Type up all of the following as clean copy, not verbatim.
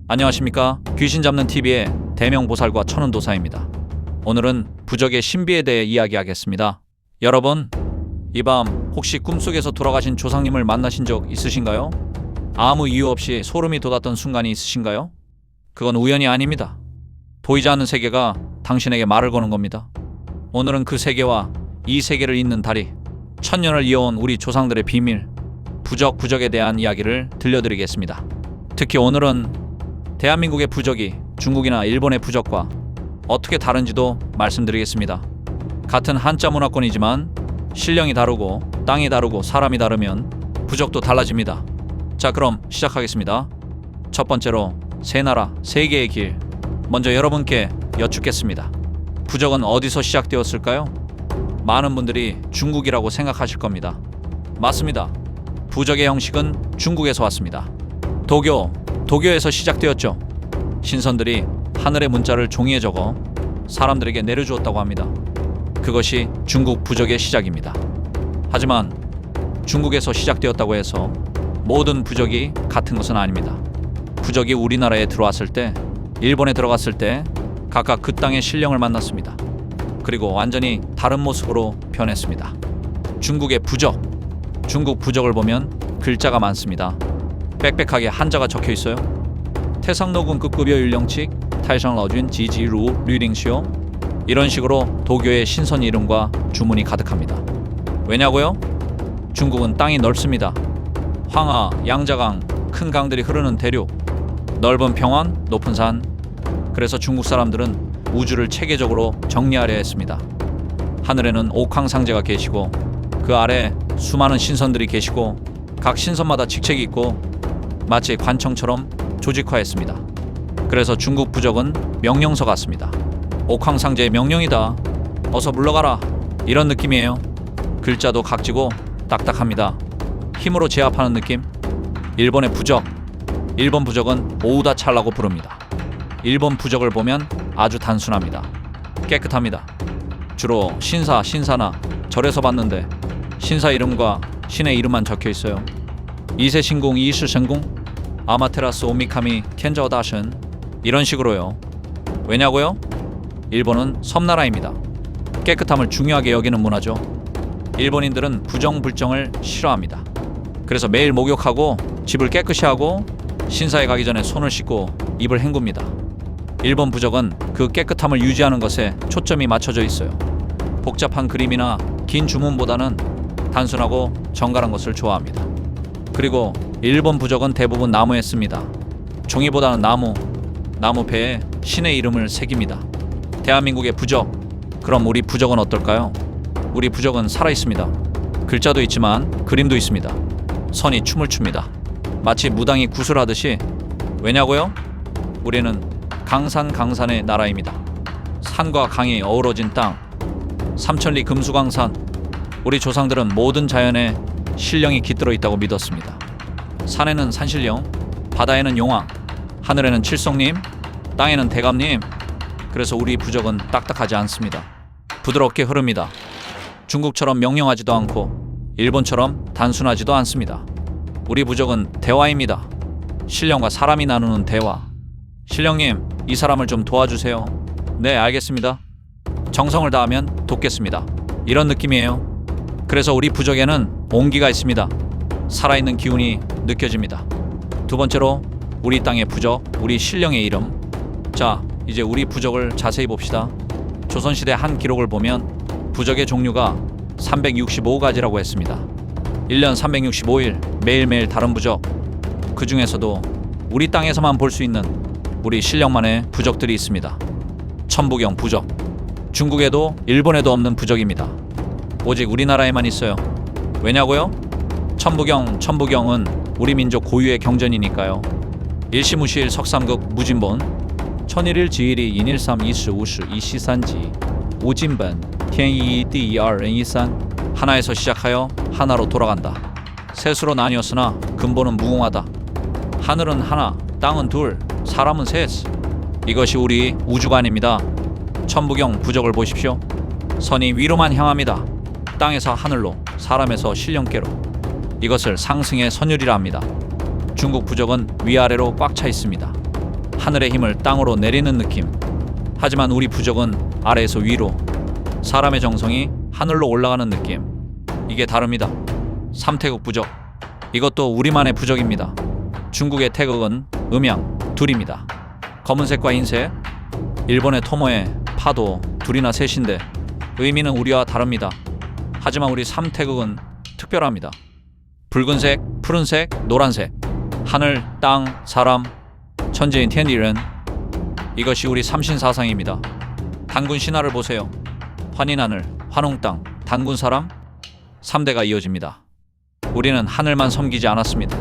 안녕하십니까? 귀신 잡는 TV의 대명보살과 천운도사입니다. 오늘은 부적의 신비에 대해 이야기하겠습니다. 여러분, 이 밤 혹시 꿈속에서 돌아가신 조상님을 만나신 적 있으신가요? 아무 이유 없이 소름이 돋았던 순간이 있으신가요? 그건 우연이 아닙니다. 보이지 않는 세계가 당신에게 말을 거는 겁니다. 오늘은 그 세계와 이 세계를 잇는 다리, 천년을 이어온 우리 조상들의 비밀, 부적에 대한 이야기를 들려드리겠습니다. 특히 오늘은 대한민국의 부적이 중국이나 일본의 부적과 어떻게 다른지도 말씀드리겠습니다. 같은 한자 문화권이지만 신령이 다르고 땅이 다르고 사람이 다르면 부적도 달라집니다. 자, 그럼 시작하겠습니다. 첫 번째로 세 나라, 세 개의 길. 먼저 여러분께 여쭙겠습니다. 부적은 어디서 시작되었을까요? 많은 분들이 중국이라고 생각하실 겁니다. 맞습니다. 부적의 형식은 중국에서 왔습니다. 도교에서 시작되었죠. 신선들이 하늘의 문자를 종이에 적어 사람들에게 내려주었다고 합니다. 그것이 중국 부적의 시작입니다. 하지만 중국에서 시작되었다고 해서 모든 부적이 같은 것은 아닙니다. 부적이 우리나라에 들어왔을 때, 일본에 들어갔을 때 각각 그 땅의 신령을 만났습니다. 그리고 완전히 다른 모습으로 변했습니다. 중국의 부적, 중국 부적을 보면 글자가 많습니다. 빽빽하게 한자가 적혀 있어요. 태상노군 급급여 율령칙, 타이상라준 지지루 류링시오. 이런 식으로 도교의 신선 이름과 주문이 가득합니다. 왜냐고요? 중국은 땅이 넓습니다. 황하, 양자강, 큰 강들이 흐르는 대륙, 넓은 평원, 높은 산. 그래서 중국 사람들은 우주를 체계적으로 정리하려 했습니다. 하늘에는 옥황상제가 계시고 그 아래 수많은 신선들이 계시고 각 신선마다 직책이 있고 마치 관청처럼 조직화했습니다. 그래서 중국 부적은 명령서 같습니다. 옥황상제의 명령이다. 어서 물러가라. 이런 느낌이에요. 글자도 각지고 딱딱합니다. 힘으로 제압하는 느낌. 일본의 부적. 일본 부적은 오우다찰라고 부릅니다. 일본 부적을 보면 아주 단순합니다. 깨끗합니다. 주로 신사나 절에서 봤는데 신사 이름과 신의 이름만 적혀 있어요. 이세신궁, 이시신궁, 아마테라스 오미카미 켄자오 다신. 이런 식으로요. 왜냐고요? 일본은 섬나라입니다. 깨끗함을 중요하게 여기는 문화죠. 일본인들은 부정불정을 싫어합니다. 그래서 매일 목욕하고 집을 깨끗이 하고 신사에 가기 전에 손을 씻고 입을 헹굽니다. 일본 부적은 그 깨끗함을 유지하는 것에 초점이 맞춰져 있어요. 복잡한 그림이나 긴 주문보다는 단순하고 정갈한 것을 좋아합니다. 그리고 일본 부적은 대부분 나무에 씁니다. 종이보다는 나무 배에 신의 이름을 새깁니다. 대한민국의 부적, 그럼 우리 부적은 어떨까요? 우리 부적은 살아있습니다. 글자도 있지만 그림도 있습니다. 선이 춤을 춥니다. 마치 무당이 구슬하듯이. 왜냐고요? 우리는 강산의 나라입니다. 산과 강이 어우러진 땅, 삼천리 금수강산. 우리 조상들은 모든 자연에 신령이 깃들어 있다고 믿었습니다. 산에는 산신령, 바다에는 용왕, 하늘에는 칠성님, 땅에는 대감님. 그래서 우리 부적은 딱딱하지 않습니다. 부드럽게 흐릅니다. 중국처럼 명령하지도 않고 일본처럼 단순하지도 않습니다. 우리 부적은 대화입니다. 신령과 사람이 나누는 대화. 신령님, 이 사람을 좀 도와주세요. 네, 알겠습니다. 정성을 다하면 돕겠습니다. 이런 느낌이에요. 그래서 우리 부적에는 온기가 있습니다. 살아있는 기운이 느껴집니다. 두 번째로 우리 땅의 부적, 우리 신령의 이름. 자, 이제 우리 부적을 자세히 봅시다. 조선시대 한 기록을 보면 부적의 종류가 365가지라고 했습니다. 1년 365일 매일매일 다른 부적. 그 중에서도 우리 땅에서만 볼 수 있는 우리 신령만의 부적들이 있습니다. 천부경 부적. 중국에도 일본에도 없는 부적입니다. 오직 우리나라에만 있어요. 왜냐고요? 천부경은 우리 민족 고유의 경전이니까요. 일시무시일 석삼극 무진본, 천일일 지일이 인일삼 이시 우시 이시산지 우진본天一 第一二人一三. 하나에서 시작하여 하나로 돌아간다. 셋으로 나뉘었으나 근본은 무궁하다. 하늘은 하나, 땅은 둘, 사람은 셋. 이것이 우리 우주관입니다. 천부경 부적을 보십시오. 선이 위로만 향합니다. 땅에서 하늘로, 사람에서 신령께로. 이것을 상승의 선율이라 합니다. 중국 부적은 위아래로 꽉 차 있습니다. 하늘의 힘을 땅으로 내리는 느낌. 하지만 우리 부적은 아래에서 위로, 사람의 정성이 하늘로 올라가는 느낌. 이게 다릅니다. 삼태극 부적. 이것도 우리만의 부적입니다. 중국의 태극은 음양 둘입니다. 검은색과 흰색. 일본의 토모의 파도 둘이나 셋인데 의미는 우리와 다릅니다. 하지만 우리 삼태극은 특별합니다. 붉은색, 푸른색, 노란색. 하늘, 땅, 사람, 천재인天地人. 이것이 우리 삼신사상입니다. 단군 신화를 보세요. 환인하늘, 환웅땅, 단군 사람, 3대가 이어집니다. 우리는 하늘만 섬기지 않았습니다.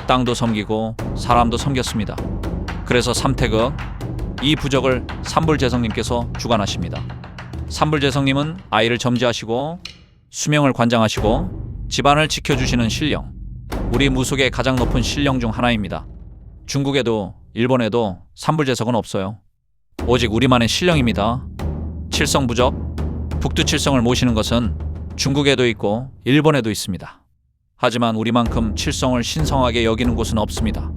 땅도 섬기고 사람도 섬겼습니다. 그래서 삼태극, 이 부적을 삼불재성님께서 주관하십니다. 삼불재성님은 아이를 점지하시고 수명을 관장하시고 집안을 지켜주시는 신령, 우리 무속의 가장 높은 신령 중 하나입니다. 중국에도 일본에도 삼불재성은 없어요. 오직 우리만의 신령입니다. 칠성부적, 북두칠성을 모시는 것은 중국에도 있고 일본에도 있습니다. 하지만 우리만큼 칠성을 신성하게 여기는 곳은 없습니다.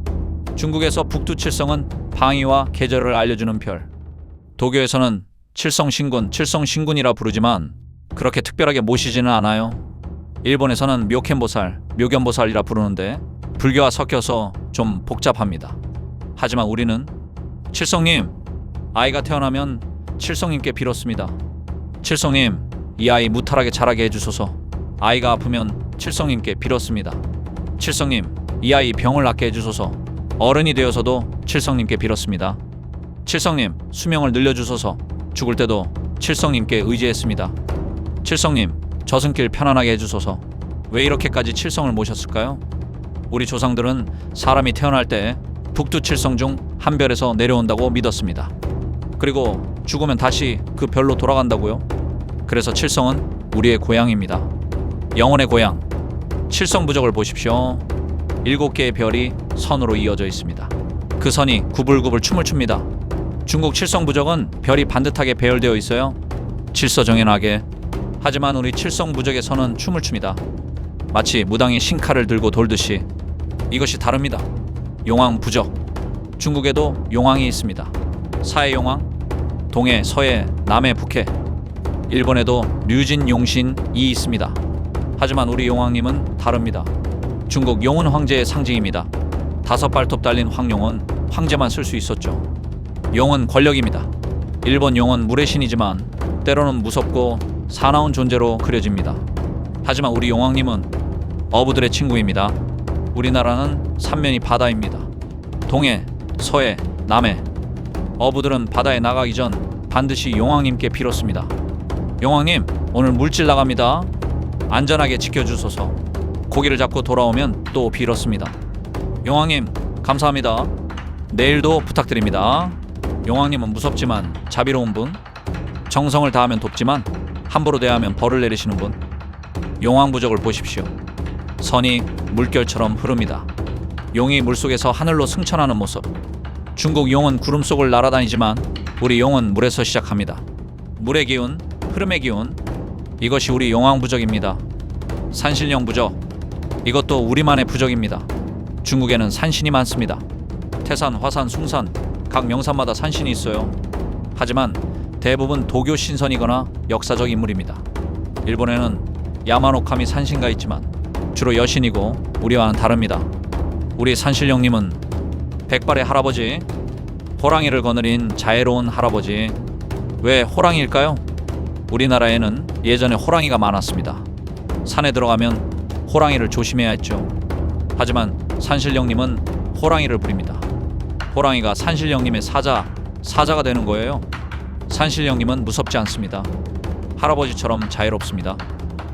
중국에서 북두칠성은 방위와 계절을 알려주는 별, 도교에서는 칠성신군, 칠성신군이라 부르지만 그렇게 특별하게 모시지는 않아요. 일본에서는 묘켄보살, 묘견보살이라 부르는데 불교와 섞여서 좀 복잡합니다. 하지만 우리는 칠성님, 아이가 태어나면 칠성님께 빌었습니다. 칠성님, 이 아이 무탈하게 자라게 해주소서. 아이가 아프면 칠성님께 빌었습니다. 칠성님, 이 아이 병을 낫게 해주소서. 어른이 되어서도 칠성님께 빌었습니다. 칠성님, 수명을 늘려주소서. 죽을 때도 칠성님께 의지했습니다. 칠성님, 저승길 편안하게 해주소서. 왜 이렇게까지 칠성을 모셨을까요? 우리 조상들은 사람이 태어날 때 북두칠성 중 한 별에서 내려온다고 믿었습니다. 그리고 죽으면 다시 그 별로 돌아간다고요. 그래서 칠성은 우리의 고향입니다. 영혼의 고향. 칠성부적을 보십시오. 7개의 별이 선으로 이어져 있습니다. 그 선이 구불구불 춤을 춥니다. 중국 칠성부적은 별이 반듯하게 배열되어 있어요. 칠서정연하게. 하지만 우리 칠성부적의 선은 춤을 춥니다. 마치 무당이 신칼을 들고 돌듯이. 이것이 다릅니다. 용왕부적. 중국에도 용왕이 있습니다. 사해 용왕, 동해, 서해, 남해, 북해. 일본에도 류진 용신이 있습니다. 하지만 우리 용왕님은 다릅니다. 중국 용은 황제의 상징입니다. 5발톱 달린 황룡은 황제만 쓸 수 있었죠. 용은 권력입니다. 일본 용은 물의 신이지만 때로는 무섭고 사나운 존재로 그려집니다. 하지만 우리 용왕님은 어부들의 친구입니다. 우리나라는 삼면이 바다입니다. 동해, 서해, 남해. 어부들은 바다에 나가기 전 반드시 용왕님께 빌었습니다. 용왕님, 오늘 물질 나갑니다. 안전하게 지켜주소서. 고기를 잡고 돌아오면 또 빌었습니다. 용왕님, 감사합니다. 내일도 부탁드립니다. 용왕님은 무섭지만 자비로운 분, 정성을 다하면 돕지만 함부로 대하면 벌을 내리시는 분. 용왕부적을 보십시오. 선이 물결처럼 흐릅니다. 용이 물속에서 하늘로 승천하는 모습. 중국 용은 구름 속을 날아다니지만 우리 용은 물에서 시작합니다. 물의 기운, 흐름의 기운. 이것이 우리 용왕부적입니다. 산신령부적. 이것도 우리만의 부적입니다. 중국에는 산신이 많습니다. 태산, 화산, 숭산, 각 명산마다 산신이 있어요. 하지만 대부분 도교 신선이거나 역사적 인물입니다. 일본에는 야마노카미 산신가 있지만 주로 여신이고 우리와는 다릅니다. 우리 산신령님은 백발의 할아버지, 호랑이를 거느린 자애로운 할아버지. 왜 호랑이일까요? 우리나라에는 예전에 호랑이가 많았습니다. 산에 들어가면 호랑이를 조심해야 했죠. 하지만 산신령님은 호랑이를 부립니다. 호랑이가 산신령님의 사자가 되는 거예요. 산신령님은 무섭지 않습니다. 할아버지처럼 자유롭습니다.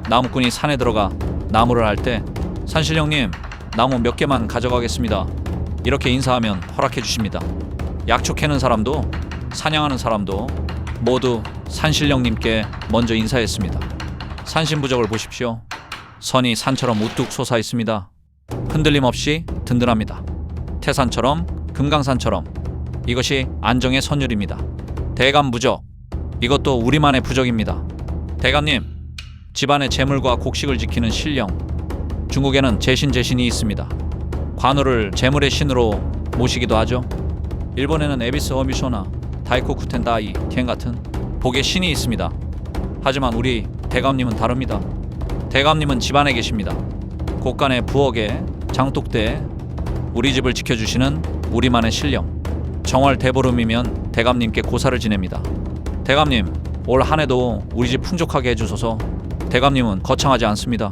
나무꾼이 산에 들어가 나무를 할 때 산신령님, 나무 몇 개만 가져가겠습니다. 이렇게 인사하면 허락해 주십니다. 약초 캐는 사람도 사냥하는 사람도 모두 산신령님께 먼저 인사했습니다. 산신부적을 보십시오. 선이 산처럼 우뚝 솟아 있습니다. 흔들림 없이 든든합니다. 태산처럼, 금강산처럼. 이것이 안정의 선율입니다. 대감부적. 이것도 우리만의 부적입니다. 대감님, 집안의 재물과 곡식을 지키는 신령. 중국에는 재신이 있습니다. 관우를 재물의 신으로 모시기도 하죠. 일본에는 에비스 어미쇼나 다이코쿠텐 다이 텐 같은 복의 신이 있습니다. 하지만 우리 대감님은 다릅니다. 대감님은 집안에 계십니다. 곳간의 부엌에 장독대에 우리 집을 지켜주시는 우리만의 신령. 정월 대보름이면 대감님께 고사를 지냅니다. 대감님, 올 한해도 우리 집 풍족하게 해주소서. 대감님은 거창하지 않습니다.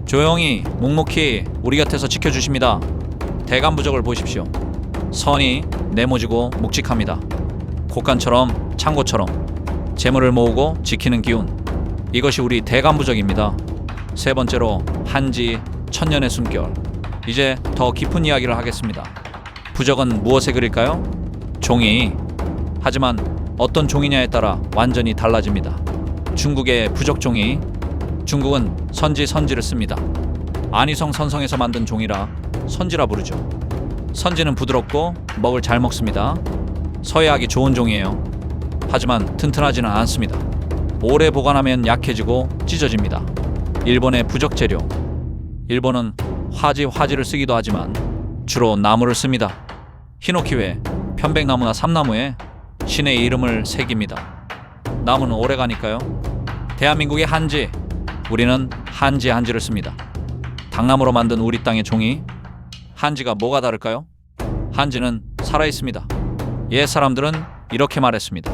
조용히 묵묵히 우리 곁에서 지켜주십니다. 대감 부적을 보십시오. 선이 네모지고 묵직합니다. 곳간처럼 창고처럼 재물을 모으고 지키는 기운. 이것이 우리 대감 부적입니다. 세 번째로 한지 천년의 숨결. 이제 더 깊은 이야기를 하겠습니다. 부적은 무엇에 그릴까요? 종이. 하지만 어떤 종이냐에 따라 완전히 달라집니다. 중국의 부적종이. 중국은 선지를 씁니다. 안희성 선성에서 만든 종이라 선지라 부르죠. 선지는 부드럽고 먹을 잘 먹습니다. 서예하기 좋은 종이에요. 하지만 튼튼하지는 않습니다. 오래 보관하면 약해지고 찢어집니다. 일본의 부적 재료. 일본은 화지를 쓰기도 하지만 주로 나무를 씁니다. 히노키 외 편백나무나 삼나무에 신의 이름을 새깁니다. 나무는 오래 가니까요. 대한민국의 한지. 우리는 한지를 씁니다. 당나무로 만든 우리 땅의 종이. 한지가 뭐가 다를까요? 한지는 살아있습니다. 옛 사람들은 이렇게 말했습니다.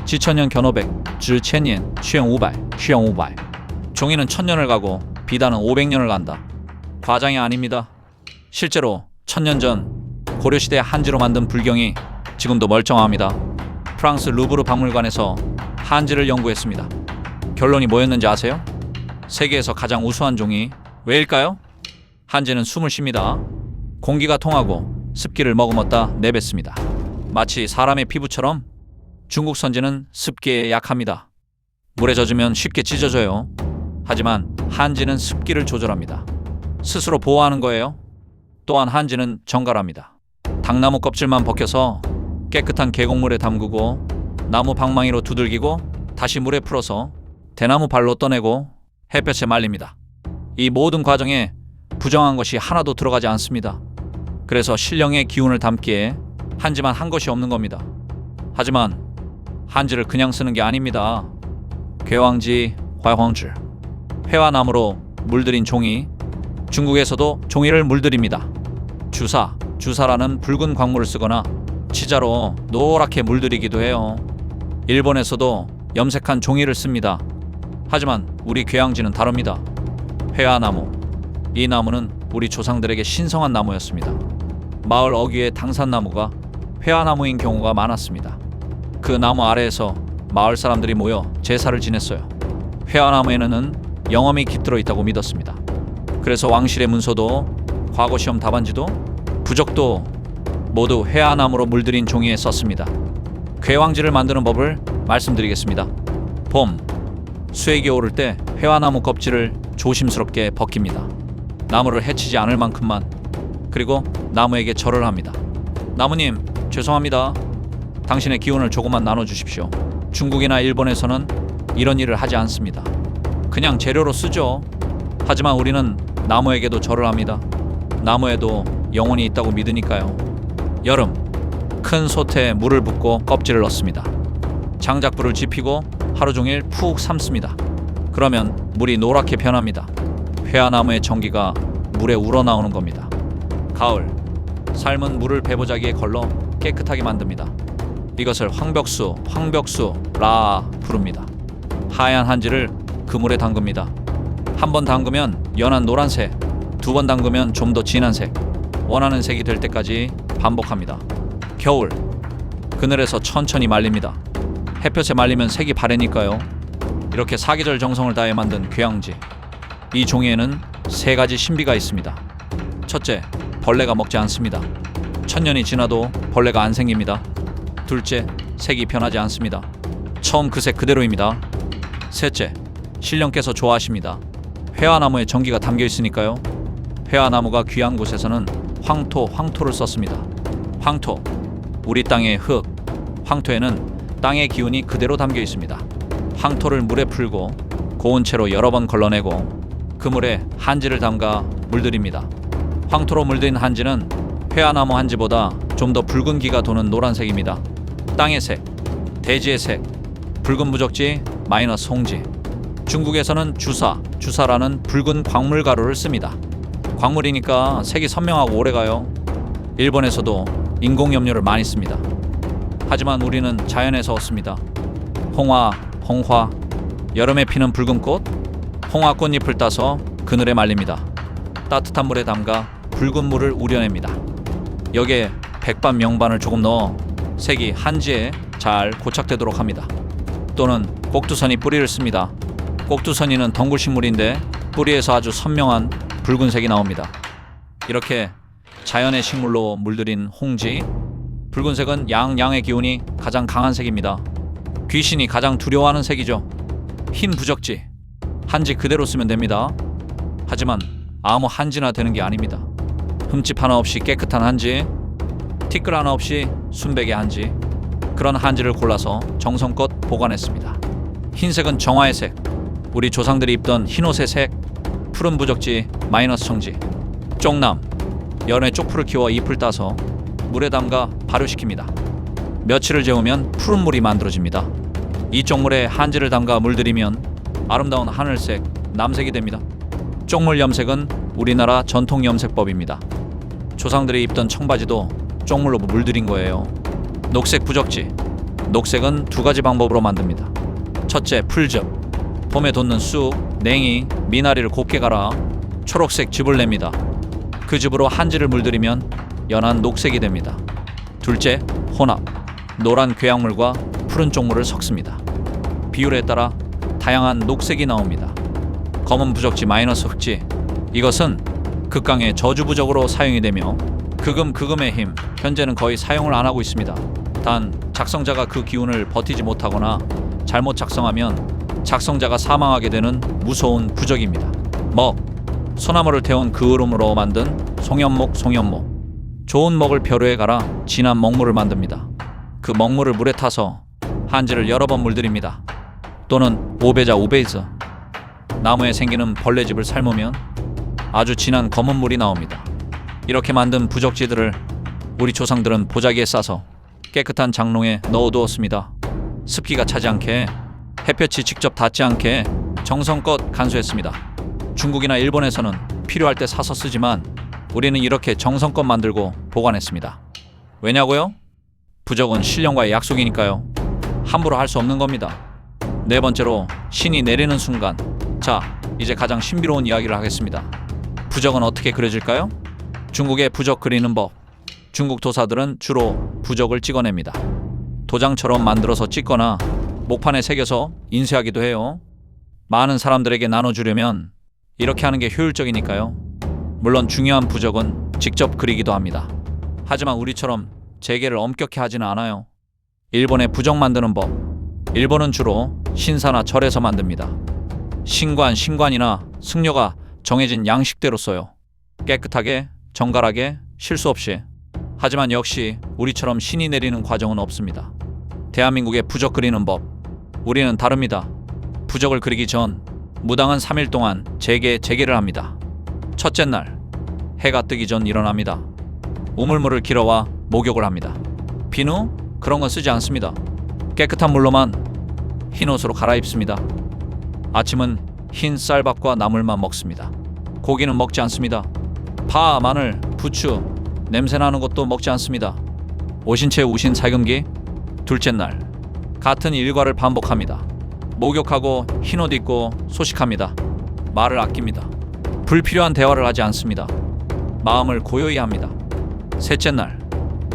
지천년 견오백, 즈천년 쉬영우발. 종이는 1000년을 가고 비단은 500년을 간다. 과장이 아닙니다. 실제로 1000년 전 고려시대 한지로 만든 불경이 지금도 멀쩡합니다. 프랑스 루브르 박물관에서 한지를 연구했습니다. 결론이 뭐였는지 아세요? 세계에서 가장 우수한 종이 왜일까요? 한지는 숨을 쉽니다. 공기가 통하고 습기를 머금었다 내뱉습니다. 마치 사람의 피부처럼 중국 선지는 습기에 약합니다. 물에 젖으면 쉽게 찢어져요. 하지만 한지는 습기를 조절합니다. 스스로 보호하는 거예요. 또한 한지는 정갈합니다. 당나무 껍질만 벗겨서 깨끗한 계곡물에 담그고 나무 방망이로 두들기고 다시 물에 풀어서 대나무 발로 떠내고 햇볕에 말립니다. 이 모든 과정에 부정한 것이 하나도 들어가지 않습니다. 그래서 신령의 기운을 담기에 한지만 한 것이 없는 겁니다. 하지만 한지를 그냥 쓰는 게 아닙니다. 괴왕지, 화황줄. 회화나무로 물들인 종이. 중국에서도 종이를 물들입니다. 주사라는 붉은 광물을 쓰거나 치자로 노랗게 물들이기도 해요. 일본에서도 염색한 종이를 씁니다. 하지만 우리 괴양지는 다릅니다. 회화나무. 이 나무는 우리 조상들에게 신성한 나무였습니다. 마을 어귀의 당산나무가 회화나무인 경우가 많았습니다. 그 나무 아래에서 마을 사람들이 모여 제사를 지냈어요. 회화나무에는 영험이 깃들어 있다고 믿었습니다. 그래서 왕실의 문서도 과거시험 답안지도 부적도 모두 회화나무로 물들인 종이에 썼습니다. 괴왕지를 만드는 법을 말씀드리겠습니다. 봄, 수액이 오를 때 회화나무 껍질을 조심스럽게 벗깁니다. 나무를 해치지 않을 만큼만. 그리고 나무에게 절을 합니다. 나무님, 죄송합니다. 당신의 기운을 조금만 나눠주십시오. 중국이나 일본에서는 이런 일을 하지 않습니다. 그냥 재료로 쓰죠. 하지만 우리는 나무에게도 절을 합니다. 나무에도 영혼이 있다고 믿으니까요. 여름, 큰 솥에 물을 붓고 껍질을 넣습니다. 장작불을 지피고 하루 종일 푹 삶습니다. 그러면 물이 노랗게 변합니다. 회화나무의 전기가 물에 우러나오는 겁니다. 가을, 삶은 물을 배보자기에 걸러 깨끗하게 만듭니다. 이것을 황벽수라 부릅니다. 하얀 한지를 그 물에 담급니다. 한 번 담그면 연한 노란색, 두 번 담그면 좀 더 진한 색, 원하는 색이 될 때까지 반복합니다. 겨울, 그늘에서 천천히 말립니다. 햇볕에 말리면 색이 바래니까요. 이렇게 사계절 정성을 다해 만든 괴양지. 이 종이에는 3가지 신비가 있습니다. 첫째, 벌레가 먹지 않습니다. 1000년이 지나도 벌레가 안 생깁니다. 둘째, 색이 변하지 않습니다. 처음 그 색 그대로입니다. 셋째, 신령께서 좋아하십니다. 회화나무에 전기가 담겨 있으니까요. 회화나무가 귀한 곳에서는 황토를 썼습니다. 황토, 우리 땅의 흙. 황토에는 땅의 기운이 그대로 담겨 있습니다. 황토를 물에 풀고 고운 채로 여러 번 걸러내고 그 물에 한지를 담가 물들입니다. 황토로 물든 한지는 회화나무 한지보다 좀 더 붉은기가 도는 노란색입니다. 땅의 색, 대지의 색, 붉은 부적지 마이너스 홍지. 중국에서는 주사라는 붉은 광물 가루를 씁니다. 광물이니까 색이 선명하고 오래가요. 일본에서도 인공염료를 많이 씁니다. 하지만 우리는 자연에서 얻습니다. 홍화, 여름에 피는 붉은 꽃, 홍화 꽃잎을 따서 그늘에 말립니다. 따뜻한 물에 담가 붉은 물을 우려냅니다. 여기에 백반 명반을 조금 넣어 색이 한지에 잘 고착되도록 합니다. 또는 꼭두선이 뿌리를 씁니다. 꼭두선이는 덩굴식물인데 뿌리에서 아주 선명한 붉은색이 나옵니다. 이렇게 자연의 식물로 물들인 홍지, 붉은색은 양양의 기운이 가장 강한 색입니다. 귀신이 가장 두려워하는 색이죠. 흰 부적지, 한지 그대로 쓰면 됩니다. 하지만 아무 한지나 되는 게 아닙니다. 흠집 하나 없이 깨끗한 한지, 티끌 하나 없이 순백의 한지, 그런 한지를 골라서 정성껏 보관했습니다. 흰색은 정화의 색, 우리 조상들이 입던 흰옷의 색, 푸른 부적지 마이너스 청지, 쪽남, 연애 쪽풀을 키워 잎을 따서 물에 담가 발효시킵니다. 며칠을 재우면 푸른 물이 만들어집니다. 이 쪽물에 한지를 담가 물들이면 아름다운 하늘색, 남색이 됩니다. 쪽물 염색은 우리나라 전통 염색법입니다. 조상들이 입던 청바지도 쪽물로 물들인 거예요. 녹색 부적지, 녹색은 두 가지 방법으로 만듭니다. 첫째, 풀즙, 봄에 돋는 쑥, 냉이, 미나리를 곱게 갈아 초록색 즙을 냅니다. 그 즙으로 한지를 물들이면 연한 녹색이 됩니다. 둘째, 혼합, 노란 괴약물과 푸른 쪽물을 섞습니다. 비율에 따라 다양한 녹색이 나옵니다. 검은 부적지 마이너스 흑지, 이것은 극강의 저주부적으로 사용이 되며 극음의 힘, 현재는 거의 사용을 안 하고 있습니다. 단 작성자가 그 기운을 버티지 못하거나 잘못 작성하면 작성자가 사망하게 되는 무서운 부적입니다. 먹, 소나무를 태운 그 으름으로 만든 송연목, 좋은 먹을 벼루에 갈아 진한 먹물을 만듭니다. 그 먹물을 물에 타서 한지를 여러 번 물들입니다. 또는 오베이즈, 나무에 생기는 벌레집을 삶으면 아주 진한 검은 물이 나옵니다. 이렇게 만든 부적지들을 우리 조상들은 보자기에 싸서 깨끗한 장롱에 넣어두었습니다. 습기가 차지 않게, 햇볕이 직접 닿지 않게 정성껏 간수했습니다. 중국이나 일본에서는 필요할 때 사서 쓰지만 우리는 이렇게 정성껏 만들고 보관했습니다. 왜냐고요? 부적은 신령과의 약속이니까요. 함부로 할 수 없는 겁니다. 네 번째로, 신이 내리는 순간. 자, 이제 가장 신비로운 이야기를 하겠습니다. 부적은 어떻게 그려질까요? 중국의 부적 그리는 법. 중국 도사들은 주로 부적을 찍어냅니다. 도장처럼 만들어서 찍거나 목판에 새겨서 인쇄하기도 해요. 많은 사람들에게 나눠주려면 이렇게 하는 게 효율적이니까요. 물론 중요한 부적은 직접 그리기도 합니다. 하지만 우리처럼 재개를 엄격히 하지는 않아요. 일본의 부적 만드는 법. 일본은 주로 신사나 절에서 만듭니다. 신관이나 승려가 정해진 양식대로 써요. 깨끗하게, 정갈하게, 실수 없이. 하지만 역시 우리처럼 신이 내리는 과정은 없습니다. 대한민국의 부적 그리는 법. 우리는 다릅니다. 부적을 그리기 전 무당은 3일 동안 재개를 합니다. 첫째 날, 해가 뜨기 전 일어납니다. 우물물을 길어와 목욕을 합니다. 비누? 그런 건 쓰지 않습니다. 깨끗한 물로만 흰옷으로 갈아입습니다. 아침은 흰 쌀밥과 나물만 먹습니다. 고기는 먹지 않습니다. 파, 마늘, 부추, 냄새나는 것도 먹지 않습니다. 오신 채 우신 살금기. 둘째 날, 같은 일과를 반복합니다. 목욕하고 흰옷 입고 소식합니다. 말을 아낍니다. 불필요한 대화를 하지 않습니다. 마음을 고요히 합니다. 셋째 날,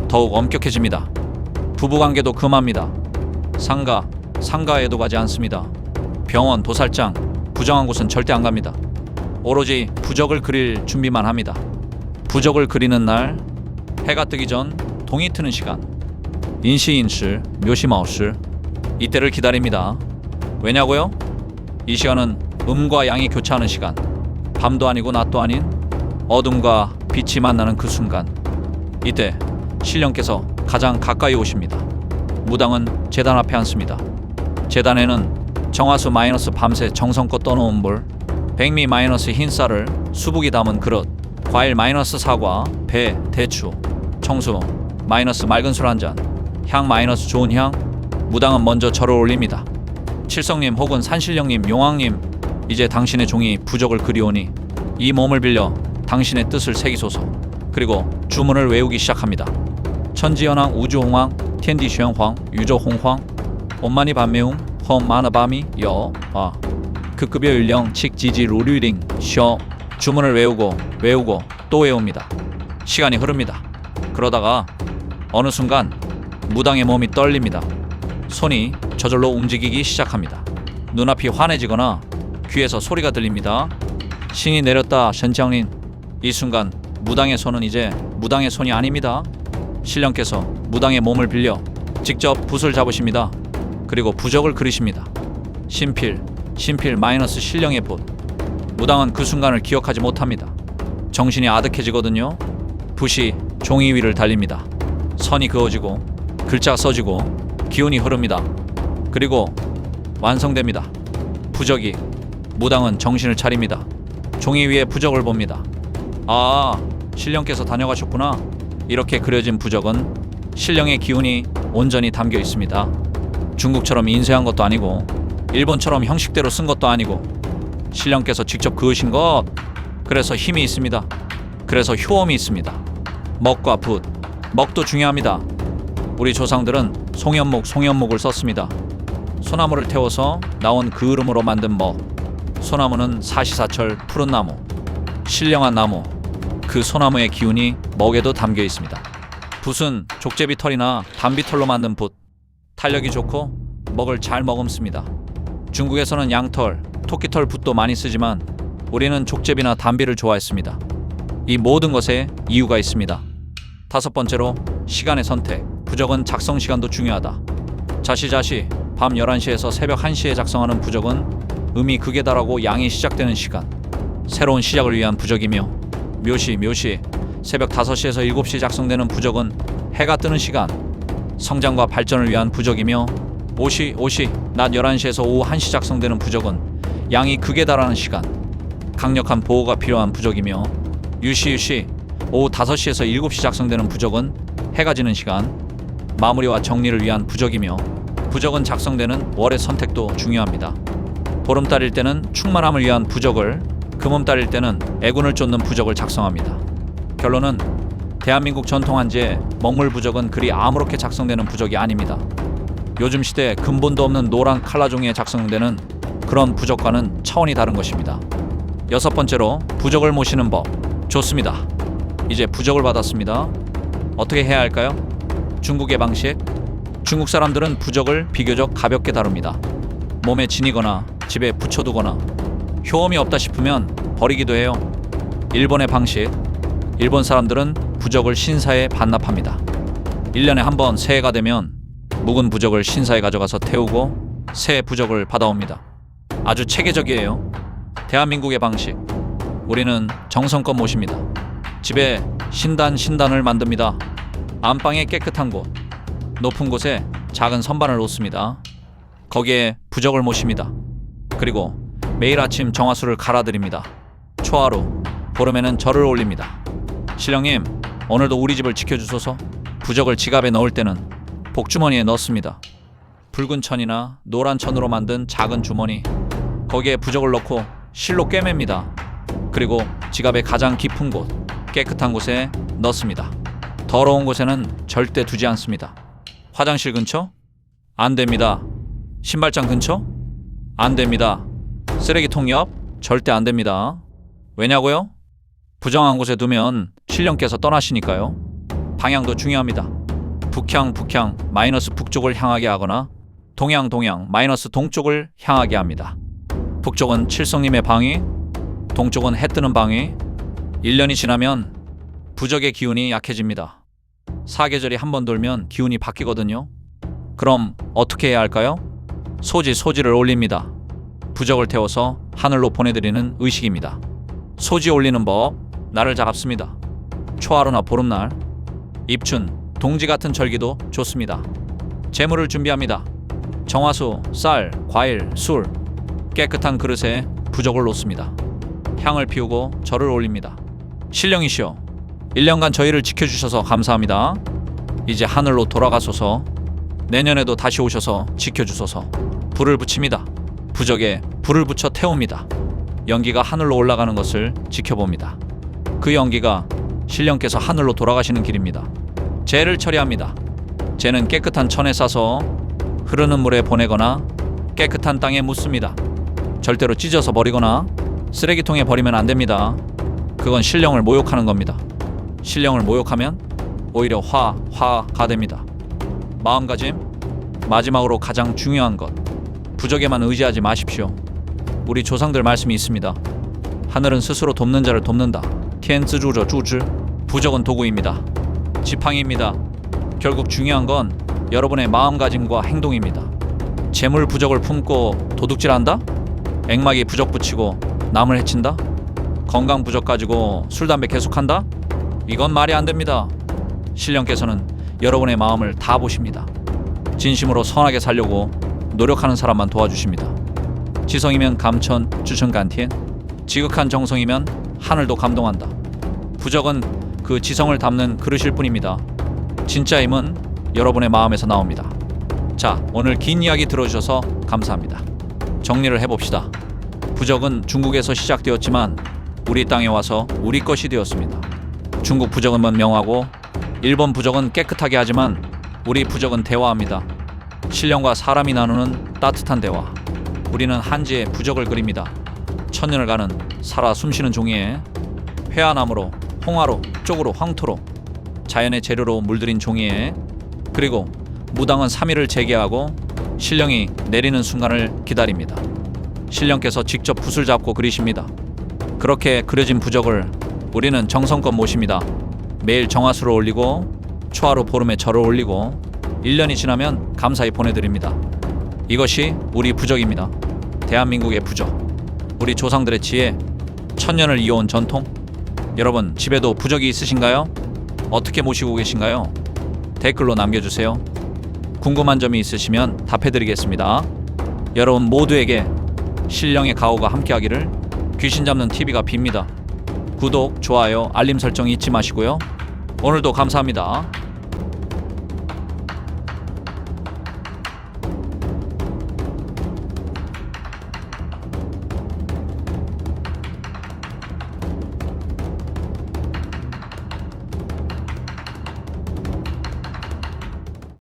더욱 엄격해집니다. 부부관계도 금합니다. 상가에도 가지 않습니다. 병원, 도살장, 부정한 곳은 절대 안 갑니다. 오로지 부적을 그릴 준비만 합니다. 부적을 그리는 날, 해가 뜨기 전 동이 트는 시간, 인시, 묘시마오시, 이때를 기다립니다. 왜냐고요? 이 시간은 음과 양이 교차하는 시간, 밤도 아니고 낮도 아닌 어둠과 빛이 만나는 그 순간. 이때 신령께서 가장 가까이 오십니다. 무당은 제단 앞에 앉습니다. 제단에는 정화수 마이너스 밤새 정성껏 떠놓은 물, 백미 마이너스 흰 쌀을 수북이 담은 그릇, 과일 마이너스 사과, 배, 대추, 청수, 마이너스 맑은 술 한 잔, 향 마이너스 좋은 향. 무당은 먼저 절을 올립니다. 칠성님 혹은 산신령님, 용왕님, 이제 당신의 종이 부적을 그리오니 이 몸을 빌려 당신의 뜻을 새기소서. 그리고 주문을 외우기 시작합니다. 천지연왕 우주홍왕 텐디슈영황 유저홍황 온마니 반매웅 험마나바미 여아 극급여 일령 칙지지 루류링 쉬어. 주문을 외우고 또 외웁니다. 시간이 흐릅니다. 그러다가 어느 순간 무당의 몸이 떨립니다. 손이 저절로 움직이기 시작합니다. 눈앞이 환해지거나 귀에서 소리가 들립니다. 신이 내렸다 션장린. 이 순간 무당의 손은 이제 무당의 손이 아닙니다. 신령께서 무당의 몸을 빌려 직접 붓을 잡으십니다. 그리고 부적을 그리십니다. 신필 마이너스 신령의 붓. 무당은 그 순간을 기억하지 못합니다. 정신이 아득해지거든요. 붓이 종이 위를 달립니다. 선이 그어지고 글자가 써지고 기운이 흐릅니다. 그리고 완성됩니다. 부적이. 무당은 정신을 차립니다. 종이 위에 부적을 봅니다. 아, 신령께서 다녀가셨구나. 이렇게 그려진 부적은 신령의 기운이 온전히 담겨 있습니다. 중국처럼 인쇄한 것도 아니고 일본처럼 형식대로 쓴 것도 아니고 신령께서 직접 그으신 것. 그래서 힘이 있습니다. 그래서 효험이 있습니다. 먹과 붓. 먹도 중요합니다. 우리 조상들은 송연목을 썼습니다. 소나무를 태워서 나온 그을음으로 만든 먹. 소나무는 사시사철 푸른 나무, 신령한 나무. 그 소나무의 기운이 먹에도 담겨 있습니다. 붓은 족제비 털이나 담비 털로 만든 붓. 탄력이 좋고 먹을 잘 머금습니다. 중국에서는 양털, 토끼털 붓도 많이 쓰지만 우리는 족제비나 담비를 좋아했습니다. 이 모든 것에 이유가 있습니다. 다섯 번째로 시간의 선택. 부적은 작성 시간도 중요하다. 자시 밤 11시에서 새벽 1시에 작성하는 부적은 음이 극에 달하고 양이 시작되는 시간. 새로운 시작을 위한 부적이며 묘시 새벽 5시에서 7시 작성되는 부적은 해가 뜨는 시간. 성장과 발전을 위한 부적이며 오시 낮 11시에서 오후 1시 작성되는 부적은 양이 극에 달하는 시간. 강력한 보호가 필요한 부적이며 유시 오후 5시에서 7시 작성되는 부적은 해가 지는 시간. 마무리와 정리를 위한 부적이며 부적은 작성되는 월의 선택도 중요합니다. 보름달일 때는 충만함을 위한 부적을, 금음달일 때는 애군을 쫓는 부적을 작성합니다. 결론은 대한민국 전통 한지의 먹물 부적은 그리 아무렇게 작성되는 부적이 아닙니다. 요즘 시대에 근본도 없는 노란 칼라 종이에 작성되는 그런 부적과는 차원이 다른 것입니다. 여섯 번째로 부적을 모시는 법. 좋습니다. 이제 부적을 받았습니다. 어떻게 해야 할까요? 중국의 방식. 중국 사람들은 부적을 비교적 가볍게 다룹니다. 몸에 지니거나 집에 붙여두거나 효험이 없다 싶으면 버리기도 해요. 일본의 방식. 일본 사람들은 부적을 신사에 반납합니다. 1년에 한 번 새해가 되면 묵은 부적을 신사에 가져가서 태우고 새 부적을 받아옵니다. 아주 체계적이에요. 대한민국의 방식. 우리는 정성껏 모십니다. 집에 신단을 만듭니다. 안방에 깨끗한 곳, 높은 곳에 작은 선반을 놓습니다. 거기에 부적을 모십니다. 그리고 매일 아침 정화수를 갈아드립니다. 초하루, 보름에는 절을 올립니다. 신령님, 오늘도 우리 집을 지켜주소서. 부적을 지갑에 넣을 때는 복주머니에 넣습니다. 붉은 천이나 노란 천으로 만든 작은 주머니. 거기에 부적을 넣고 실로 꿰맵니다. 그리고 지갑의 가장 깊은 곳, 깨끗한 곳에 넣습니다. 더러운 곳에는 절대 두지 않습니다. 화장실 근처? 안 됩니다. 신발장 근처? 안 됩니다. 쓰레기통 옆? 절대 안 됩니다. 왜냐고요? 부정한 곳에 두면 신령께서 떠나시니까요. 방향도 중요합니다. 북향 마이너스 북쪽을 향하게 하거나 동향 마이너스 동쪽을 향하게 합니다. 북쪽은 칠성님의 방위, 동쪽은 해 뜨는 방위. 1년이 지나면 부적의 기운이 약해집니다. 사계절이 한 번 돌면 기운이 바뀌거든요. 그럼 어떻게 해야 할까요? 소지를 올립니다. 부적을 태워서 하늘로 보내드리는 의식입니다. 소지 올리는 법. 날을 잡습니다. 초하루나 보름날. 입춘, 동지 같은 절기도 좋습니다. 재물을 준비합니다. 정화수, 쌀, 과일, 술. 깨끗한 그릇에 부적을 놓습니다. 향을 피우고 절을 올립니다. 신령이시여, 1년간 저희를 지켜주셔서 감사합니다. 이제 하늘로 돌아가소서. 내년에도 다시 오셔서 지켜주소서. 불을 붙입니다. 부적에 불을 붙여 태웁니다. 연기가 하늘로 올라가는 것을 지켜봅니다. 그 연기가 신령께서 하늘로 돌아가시는 길입니다. 재를 처리합니다. 재는 깨끗한 천에 싸서 흐르는 물에 보내거나 깨끗한 땅에 묻습니다. 절대로 찢어서 버리거나 쓰레기통에 버리면 안 됩니다. 그건 신령을 모욕하는 겁니다. 신령을 모욕하면 오히려 화가 됩니다. 마음가짐, 마지막으로 가장 중요한 것, 부적에만 의지하지 마십시오. 우리 조상들 말씀이 있습니다. 하늘은 스스로 돕는 자를 돕는다. 텐즈주저 주즈. 부적은 도구입니다. 지팡이입니다. 결국 중요한 건 여러분의 마음가짐과 행동입니다. 재물 부적을 품고 도둑질한다? 액막이 부적 붙이고 남을 해친다? 건강 부적 가지고 술 담배 계속한다? 이건 말이 안 됩니다. 신령께서는 여러분의 마음을 다 보십니다. 진심으로 선하게 살려고 노력하는 사람만 도와주십니다. 지성이면 감천 주천간티엔, 지극한 정성이면 하늘도 감동한다. 부적은 그 지성을 담는 그릇일 뿐입니다. 진짜 힘은 여러분의 마음에서 나옵니다. 자, 오늘 긴 이야기 들어주셔서 감사합니다. 정리를 해봅시다. 부적은 중국에서 시작되었지만 우리 땅에 와서 우리 것이 되었습니다. 중국 부적은 명하고 일본 부적은 깨끗하게 하지만 우리 부적은 대화합니다. 신령과 사람이 나누는 따뜻한 대화. 우리는 한지에 부적을 그립니다. 천년을 가는 살아 숨쉬는 종이에 회화나무로, 홍화로, 쪽으로, 황토로, 자연의 재료로 물들인 종이에, 그리고 무당은 3일을 재개하고 신령이 내리는 순간을 기다립니다. 신령께서 직접 붓을 잡고 그리십니다. 그렇게 그려진 부적을 우리는 정성껏 모십니다. 매일 정화수를 올리고 초하루 보름에 절을 올리고 1년이 지나면 감사히 보내드립니다. 이것이 우리 부적입니다. 대한민국의 부적, 우리 조상들의 지혜, 천년을 이어온 전통. 여러분 집에도 부적이 있으신가요? 어떻게 모시고 계신가요? 댓글로 남겨주세요. 궁금한 점이 있으시면 답해드리겠습니다. 여러분 모두에게 신령의 가호가 함께하기를 귀신 잡는 TV가 빕니다. 구독, 좋아요, 알림 설정 잊지 마시고요. 오늘도 감사합니다.